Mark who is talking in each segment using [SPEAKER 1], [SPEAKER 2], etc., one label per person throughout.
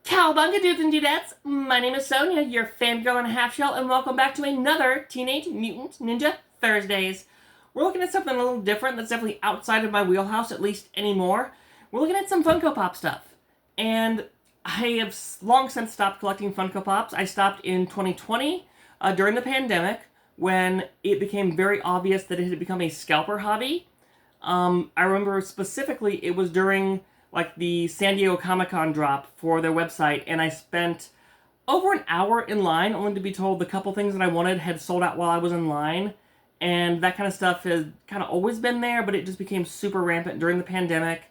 [SPEAKER 1] Cowabunga dudes and dudettes, my name is Sonia, your fangirl and a half shell, and welcome back to another Teenage Mutant Ninja Thursdays. We're looking at something a little different that's definitely outside of my wheelhouse, at least anymore. We're looking at some Funko Pop stuff. And I have long since stopped collecting Funko Pops. I stopped in 2020 during the pandemic when it became very obvious that it had become a scalper hobby. I remember specifically it was during like the San Diego Comic-Con drop for their website, and I spent over an hour in line only to be told the couple things that I wanted had sold out while I was in line. And that kind of stuff has kind of always been there, but it just became super rampant during the pandemic.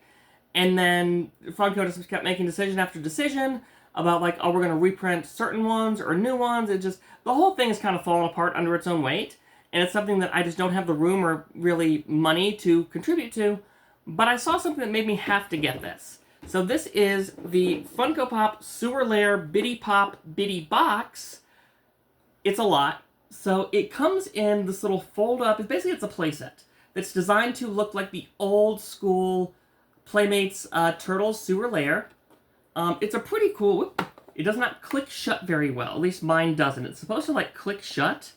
[SPEAKER 1] And then Funko just kept making decision after decision about like, oh, we're going to reprint certain ones or new ones. It just, the whole thing is kind of falling apart under its own weight. And it's something that I just don't have the room or really money to contribute to. But I saw something that made me have to get this. So this is the Funko Pop Sewer Lair Bitty Pop Bitty Box. It's a lot. So it comes in this little fold-up. It's a playset that's designed to look like the old school Playmates Turtles Sewer Lair. It's a pretty cool... Whoop, it does not click shut very well. At least mine doesn't. It's supposed to like click shut,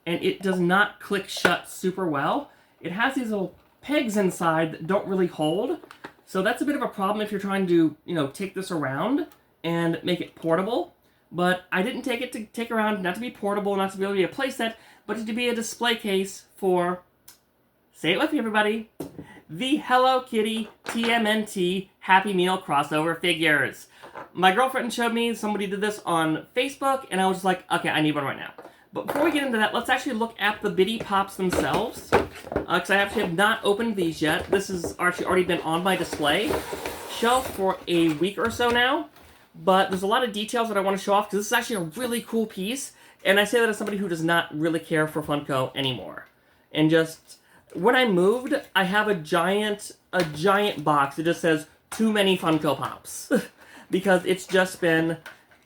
[SPEAKER 1] and it does not click shut super well. It has these little pegs inside that don't really hold. So that's a bit of a problem if you're trying to, take this around and make it portable. But I didn't take it to take around, not to be portable, not to be able to be a playset, but to be a display case for, say it with me everybody, the Hello Kitty TMNT Happy Meal crossover figures. My girlfriend showed me somebody did this on Facebook, and I was just like, okay, I need one right now. But before we get into that, let's actually look at the Bitty Pops themselves. Because I actually have not opened these yet. This has actually already been on my display shelf for a week or so now. But there's a lot of details that I want to show off because this is actually a really cool piece. And I say that as somebody who does not really care for Funko anymore. And just, when I moved, I have a giant box that just says, too many Funko Pops. Because it's been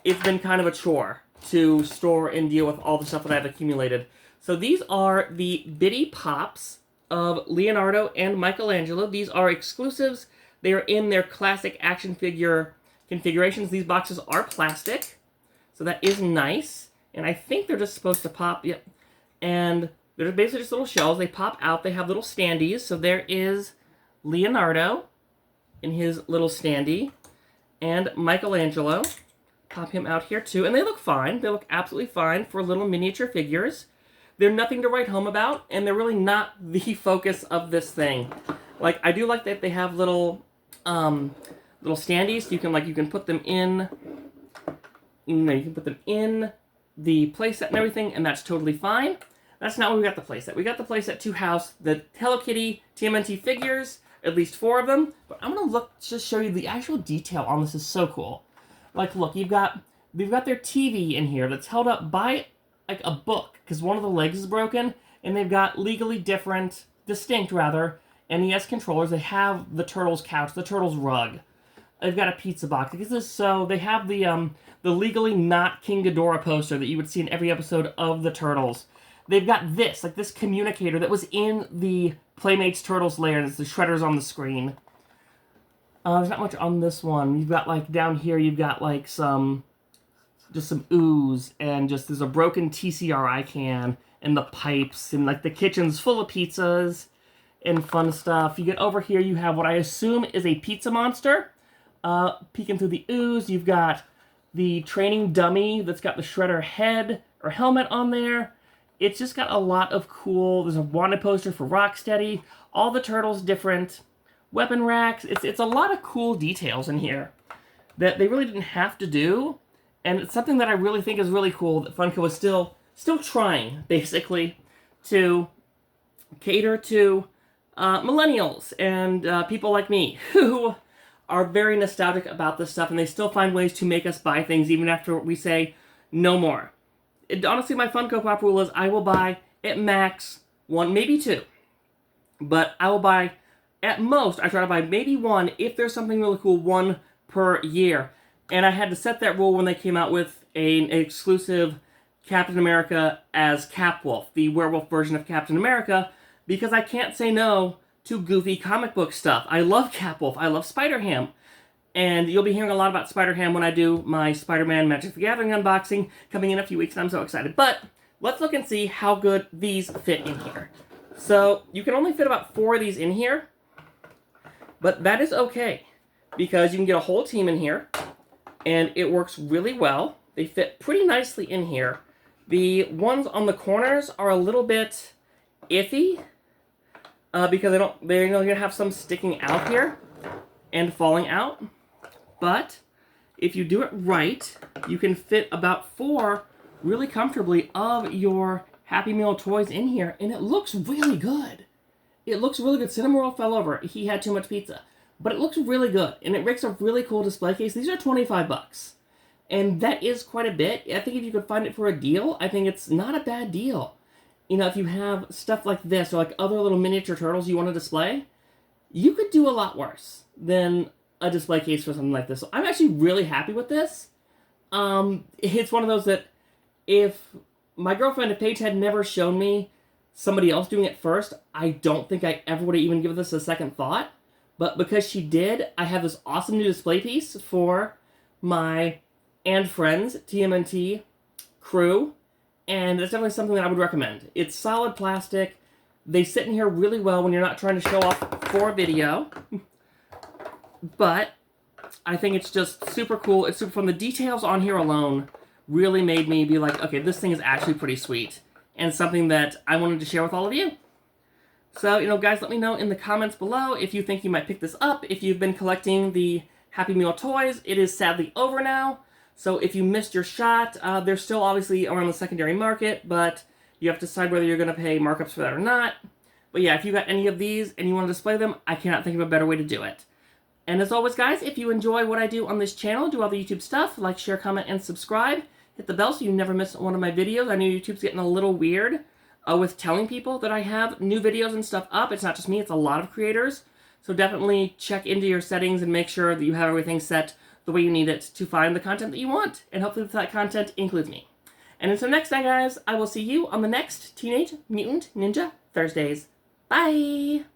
[SPEAKER 1] kind of a chore to store and deal with all the stuff that I've accumulated. So these are the Bitty Pops of Leonardo and Michelangelo. These are exclusives. They are in their classic action figure configurations. These boxes are plastic, so that is nice. And I think they're just supposed to pop. Yep. And they're basically just little shells. They pop out. They have little standees. So there is Leonardo in his little standee, and Michelangelo. Pop him out here too, and they look fine. They look absolutely fine for little miniature figures. They're nothing to write home about, and they're really not the focus of this thing. Like, I do like that they have little standees. You can put them in. You can put them in the playset and everything, and that's totally fine. That's not what we got the playset. We got the playset to house the Hello Kitty TMNT figures, at least 4 of them. But I'm gonna just show you the actual detail on this. Is so cool. Like, look, they've got their TV in here that's held up by, like, a book, because one of the legs is broken, and they've got distinct, NES controllers. They have the Turtles couch, the Turtles rug. They've got a pizza box. They have the legally not King Ghidorah poster that you would see in every episode of the Turtles. They've got this communicator that was in the Playmates Turtles lair, and it's the shredders on the screen. There's not much on this one. You've got, like, down here, you've got, like, some ooze, and there's a broken TCRI can, and the pipes, and, like, the kitchen's full of pizzas, and fun stuff. You get over here, you have what I assume is a pizza monster, peeking through the ooze. You've got the training dummy that's got the shredder head, or helmet on there. It's just got a lot of cool, there's a wanted poster for Rocksteady, all the Turtles different weapon racks. It's a lot of cool details in here that they really didn't have to do, and it's something that I really think is really cool that Funko is still trying, basically, to cater to millennials and people like me who are very nostalgic about this stuff, and they still find ways to make us buy things even after we say no more. Honestly, my Funko Pop rule is I will buy at max 1, maybe 2, but I will buy. At most, I try to buy maybe 1, if there's something really cool, 1 per year. And I had to set that rule when they came out with an exclusive Captain America as Capwolf, the werewolf version of Captain America, because I can't say no to goofy comic book stuff. I love Capwolf, I love Spider-Ham. And you'll be hearing a lot about Spider-Ham when I do my Spider-Man Magic the Gathering unboxing coming in a few weeks, and I'm so excited. But let's look and see how good these fit in here. So you can only fit about 4 of these in here, but that is okay because you can get a whole team in here, and it works really well. They fit pretty nicely in here. The ones on the corners are a little bit iffy because they're going to have some sticking out here and falling out. But if you do it right, you can fit about 4 really comfortably of your Happy Meal toys in here, and it looks really good. It looks really good. Cinnamoroll fell over. He had too much pizza. But it looks really good, and it makes a really cool display case. These are 25 bucks. And that is quite a bit. I think if you could find it for a deal, I think it's not a bad deal. You know, if you have stuff like this or like other little miniature turtles you want to display, you could do a lot worse than a display case for something like this. So I'm actually really happy with this. It's one of those that if my girlfriend, if Paige had never shown me somebody else doing it first, I don't think I ever would have even given this a second thought. But because she did, I have this awesome new display piece for my and friends TMNT crew, and it's definitely something that I would recommend. It's solid plastic. They sit in here really well when you're not trying to show off for video, but I think it's just super cool. It's super fun. The details on here alone really made me be like, okay, this thing is actually pretty sweet, and something that I wanted to share with all of you. So, you know, guys, let me know in the comments below if you think you might pick this up. If you've been collecting the Happy Meal toys, it is sadly over now. So if you missed your shot, they're still obviously around the secondary market, but you have to decide whether you're going to pay markups for that or not. But yeah, if you got any of these and you want to display them, I cannot think of a better way to do it. And as always, guys, if you enjoy what I do on this channel, do all the YouTube stuff, like, share, comment, and subscribe. Hit the bell so you never miss one of my videos. I know YouTube's getting a little weird with telling people that I have new videos and stuff up. It's not just me, it's a lot of creators. So definitely check into your settings and make sure that you have everything set the way you need it to find the content that you want. And hopefully that content includes me. And until next time, guys, I will see you on the next Teenage Mutant Ninja Thursdays. Bye!